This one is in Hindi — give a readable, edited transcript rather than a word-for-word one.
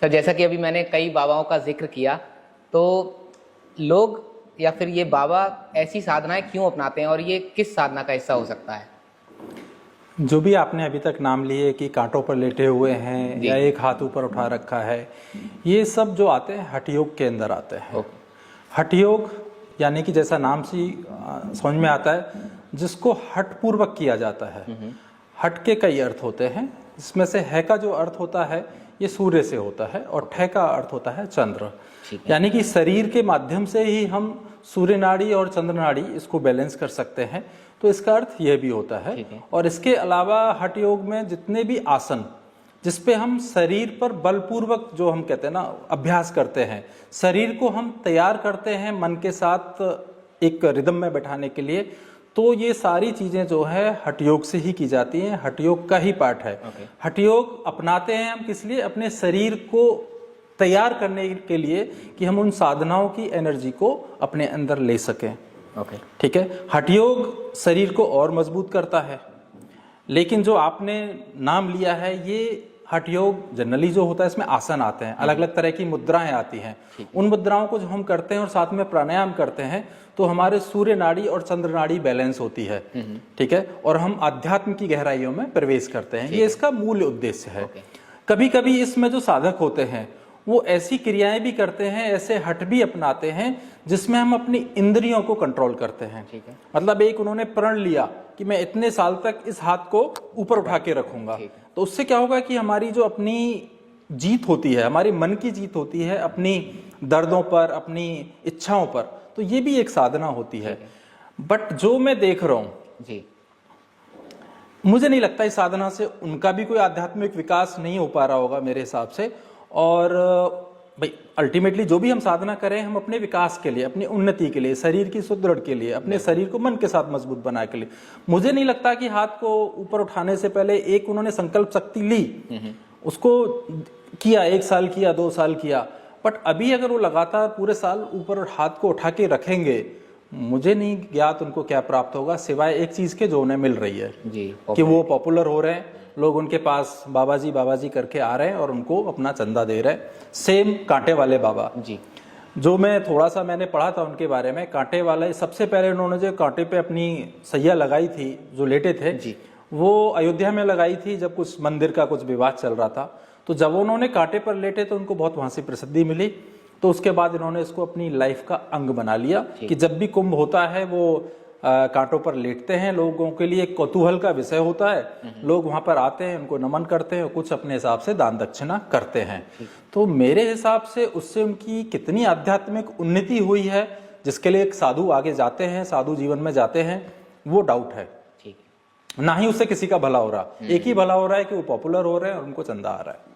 तो जैसा कि अभी मैंने कई बाबाओं का जिक्र किया, तो लोग या फिर ये बाबा ऐसी साधनाएं क्यों अपनाते हैं और ये किस साधना का हिस्सा हो सकता है? जो भी आपने अभी तक नाम लिए कि कांटों पर लेटे हुए हैं या एक हाथ ऊपर उठा रखा है, ये सब जो आते हैं हठ योग के अंदर आते हैं। हठ योग यानी कि जैसा नाम से समझ में आता है, जिसको हठ पूर्वक किया जाता है। हठ के कई अर्थ होते हैं, इसमें से है का जो अर्थ होता है ये सूर्य से होता है और ठे का अर्थ होता है चंद्र। यानी कि शरीर के माध्यम से ही हम सूर्य नाड़ी और चंद्र नाड़ी इसको बैलेंस कर सकते हैं, तो इसका अर्थ यह भी होता है। और इसके अलावा हठ योग में जितने भी आसन जिसपे हम शरीर पर बलपूर्वक, जो हम कहते हैं ना, अभ्यास करते हैं, शरीर को हम तैयार करते हैं मन के साथ एक रिदम में बैठाने के लिए, तो ये सारी चीजें जो है हठ योग से ही की जाती हैं, हठ योग का ही पार्ट है। हठ योग अपनाते हैं हम किस लिए? अपने शरीर को तैयार करने के लिए कि हम उन साधनाओं की एनर्जी को अपने अंदर ले सकें। ठीक है। हठ योग शरीर को और मजबूत करता है, लेकिन जो आपने नाम लिया है ये हठ योग जनरली जो होता है इसमें आसन आते हैं, अलग अलग तरह की मुद्राएं आती हैं। उन मुद्राओं को जो हम करते हैं और साथ में प्राणायाम करते हैं तो हमारे सूर्य नाड़ी और चंद्र नाड़ी बैलेंस होती है। ठीक है। और हम आध्यात्म की गहराइयों में प्रवेश करते हैं, ये इसका मूल उद्देश्य है। कभी कभी इसमें जो साधक होते हैं वो ऐसी क्रियाएं भी करते हैं, ऐसे हठ भी अपनाते हैं जिसमें हम अपनी इंद्रियों को कंट्रोल करते हैं। मतलब एक उन्होंने प्रण लिया कि मैं इतने साल तक इस हाथ को ऊपर उठा के रखूंगा, तो उससे क्या होगा कि हमारी जो अपनी जीत होती है, हमारी मन की जीत होती है अपनी दर्दों पर, अपनी इच्छाओं पर, तो ये भी एक साधना होती है। बट जो मैं देख रहा हूं जी, मुझे नहीं लगता इस साधना से उनका भी कोई आध्यात्मिक विकास नहीं हो पा रहा होगा मेरे हिसाब से। और भाई अल्टीमेटली जो भी हम साधना करें हम अपने विकास के लिए, अपनी उन्नति के लिए, शरीर की सुदृढ़ के लिए, अपने शरीर को मन के साथ मजबूत बनाने के लिए। मुझे नहीं लगता कि हाथ को ऊपर उठाने से पहले एक उन्होंने संकल्प शक्ति ली, उसको किया, 1 साल किया, 2 साल किया, बट अभी अगर वो लगातार पूरे साल ऊपर हाथ को उठा के रखेंगे, मुझे नहीं ज्ञात उनको क्या प्राप्त होगा सिवाय एक चीज के जो उन्हें मिल रही है जी, कि वो पॉपुलर हो रहे हैं, लोग उनके पास बाबा जी करके आ रहे हैं और उनको अपना चंदा दे रहे हैं। सेम कांटे वाले बाबा जी, जो मैं थोड़ा सा मैंने पढ़ा था उनके बारे में। कांटे वाले सबसे पहले उन्होंने जो कांटे पे अपनी सैया लगाई थी, जो लेटे थे जी, वो अयोध्या में लगाई थी जब कुछ मंदिर का कुछ विवाद चल रहा था। तो जब उन्होंने कांटे पर लेटे तो उनको बहुत वहां से प्रसिद्धि मिली, तो उसके बाद इन्होंने इसको अपनी लाइफ का अंग बना लिया कि जब भी कुंभ होता है वो कांटों पर लेटते हैं। लोगों के लिए एक कौतूहल का विषय होता है, लोग वहां पर आते हैं, उनको नमन करते हैं, कुछ अपने हिसाब से दान दक्षिणा करते हैं। तो मेरे हिसाब से उससे उनकी कितनी आध्यात्मिक उन्नति हुई है, जिसके लिए एक साधु आगे जाते हैं, साधु जीवन में जाते हैं, वो डाउट है। ना ही उससे किसी का भला हो रहा, एक ही भला हो रहा है कि वो पॉपुलर हो रहे हैं और उनको चंदा आ रहा है।